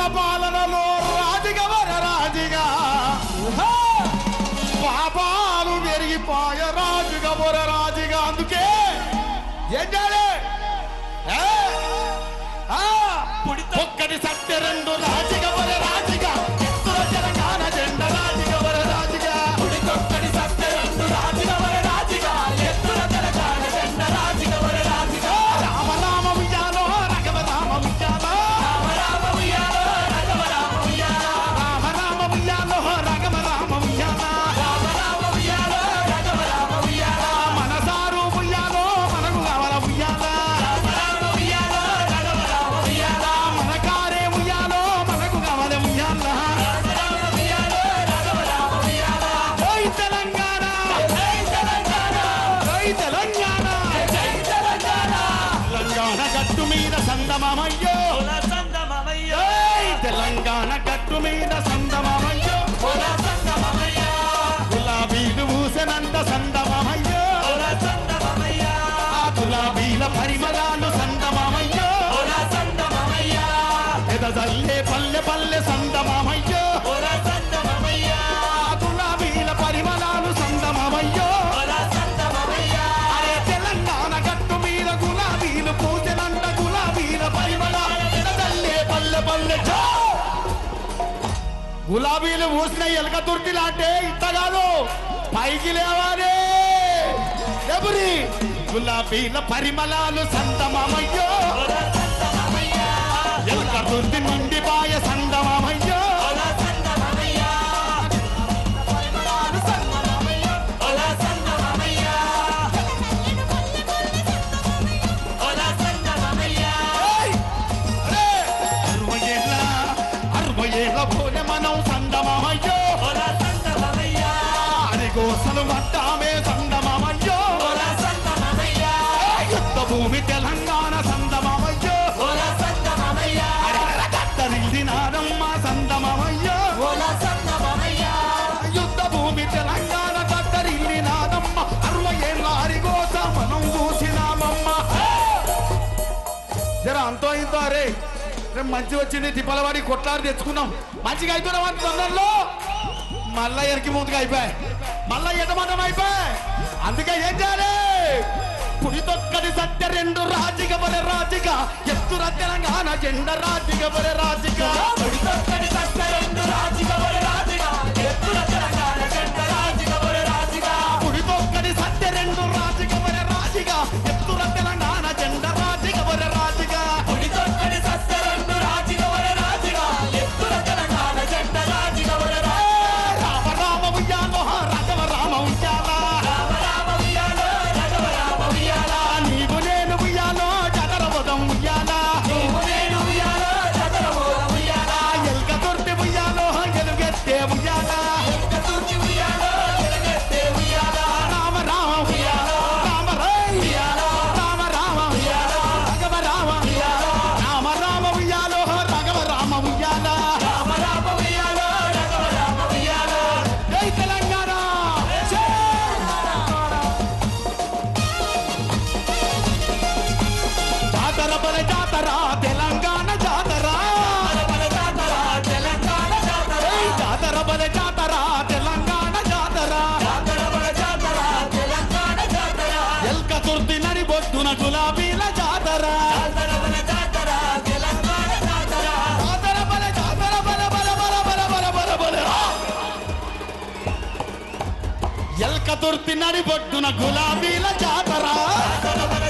పాలనలో రాజుగవర రాజుగా పాపాలు పెరిగిపోయ రాజుగవర రాజుగా. అందుకే ఏం చేయాలి? ఒక్కటి సత్య రెండు రాజుగవర రాజుగా ఎత్తుల తెలంగాణ జెండ రాజుగవర రాజుగా. ఒక్కటి సత్య రెండు రాజుగవర రాజుగా ఎత్తుల తెలంగాణ జెండ రాజుగవర రాజుగా. రామ రామ ఉయ్యాలో రఘవ రామ ఉయ్యాలో రామ రామ ఉయ్యాలో రఘవ రామ ఉయ్యాలో రామ రామ ఉయ్యాలో రఘవ రామ ఉయ్యాలో రామ రామ ఉయ్యాలో రఘవ రామ ఉయ్యాలో మనసారు ఉయ్యాలో మనకు కావాల ఉయ్యాలో రామ రామ ఉయ్యాలో రఘవ రామ ఉయ్యాలో మనకారే ఉయ్యాలో మనకు కావాల ఉయ్యాలో. రామ రామ ఉయ్యాలో రఘవ రామ ఉయ్యాలో. జై తెలంగాణ జై తెలంగాణ జై తెలంగాణ. జై తెలంగాణ. తెలంగాణ గట్టు మీద సందమమయ్యో కుల సంగమమయ్యో జై తెలంగాణ గట్టు మీద సందమమయ్యో కుల సంగమమయ్యో గులాబీలు ఊసెనంత సందమమయ్యో కుల సంగమమయ్యో ఆ గులాబీల పరిమళాలు సందమమయ్యో కుల సంగమమయ్యో ఎదజల్లే పల్లె పల్లె సందమమయ్యో కుల సంగమమయ్యో ఆ గులాబీల పరిమళాలు సందమమయ్యో. కుల సంగమమయ్యో అరే తెలంగాణ గట్టు మీద గులాబీలు పూజనంట గులాబీల పరిమళాలు ఎదజల్లే పల్లె పల్లె జో. గులాబీలు పూసిన ఎలక తుర్తిలాంటే ఇంత కాదు, పైకి లేవాలి. ఎవరి గులాబీల పరిమళాలు సందమమయ్యో కుల సంగమమయ్యో ఎలక తుర్తి నుండి బాయ సందమమయ్యో. కుల సంగమమయ్యో పరిమళాలు సంగమమయ్యో కుల సంగమమయ్యో కుల సంగమమయ్యో. ఏయ్! అరే! 60 ఏళ్ళ పోలే మనం సందమమయ్యో కుల సంగమమయ్యో అరిగోసలు మట్టామే సందమమయ్యో. కుల సంగమమయ్యో యుద్ధ భూమి తెలంగాణ సందమమయ్యో కుల సంగమమయ్యో కట్టరిల్లినారమ్మ సందమమయ్యో. కుల సంగమమయ్యో యుద్ధ భూమి తెలంగాణ కట్టరిల్లినారమ్మ 60 ఏళ్ళ అరిగోస మనం చూసినామమ్మ. జర అంతో ఇంతో అరే రేపు మంచి వచ్చింది తిప్పలవాడి కొట్లాడి తెచ్చుకున్నాం మంచిగా అవుతున్నాం అంటే తొందరలో మళ్ళా ఎరికి ముందుగా అయిపోయాయి మళ్ళా ఎటమటం అయిపోయాయి. అందుకే ఏం చేయాలి? పుడితొక్కడి సత్య రెండు రాజుగవర రాజుగా ఎత్తుర తెలంగాణ జెండ రాజుగవర రాజుగా. ఒడితొక్కడి సత్య రెండు రాజుగవర రాజుగా ఎత్తుల తెలంగాణ జెండ రాజుగవర రాజుగా. పుడితొక్కడి సత్య రెండు రాజుగవర రాజుగా ఎత్తుర తెలంగాణ జెండ రాజుగవర రాజుగా. ఒడితొక్కడి సత్య రెండు రాజుగవర రాజుగా ఎత్తుల తెలంగాణ జెండ రాజుగవర రాజుగా. రామ రామ ఉయ్యాలో రఘవ రామ ఉయ్యాలా రామ రామ ఉయ్యాలో రఘవ రామ ఉయ్యాలో నీవు నేను ఉయ్యాలో జగరవదం ఉయ్యాలా నువ్వు నేను ఉయ్యాలో జగరమోల ఉయ్యాలో ఎల్క దొరికి ఉయ్యాలో ఎలుగెత్తే ఉయ్యాలా ఎక్కతూర్చి ఉయ్యాలో ఎలుగెత్తే ఉయ్యాలో రామ రామ ఉయ్యాలో రామ రై ఉయ్యాలో రామ రామ ఉయ్యాలో రఘవ రామ ఉయ్యాలో రామ రామ ఉయ్యాలో రఘవ రామ ఉయ్యాలా. రామ రామ ఉయ్యాలో రఘవ రామ ఉయ్యాలో. జై తెలంగాణ జాతర బల జాతర తెలంగాణ జాతర మన జాతర తెలంగాణ జాతర జాతర బల జాతర తెలంగాణ జాతర జాతర మన జాతర తెలంగాణ జాతర ఎల్క తుర్తి నడి బొట్టున గులాబీల జాతర జాతర మన జాతర తెలంగాణ జాతర జాతర బల జాతర బల బల బల బల బల బల బల ఎల్క తుర్తి నడి బొట్టున గులాబీల జాతర జాతర మన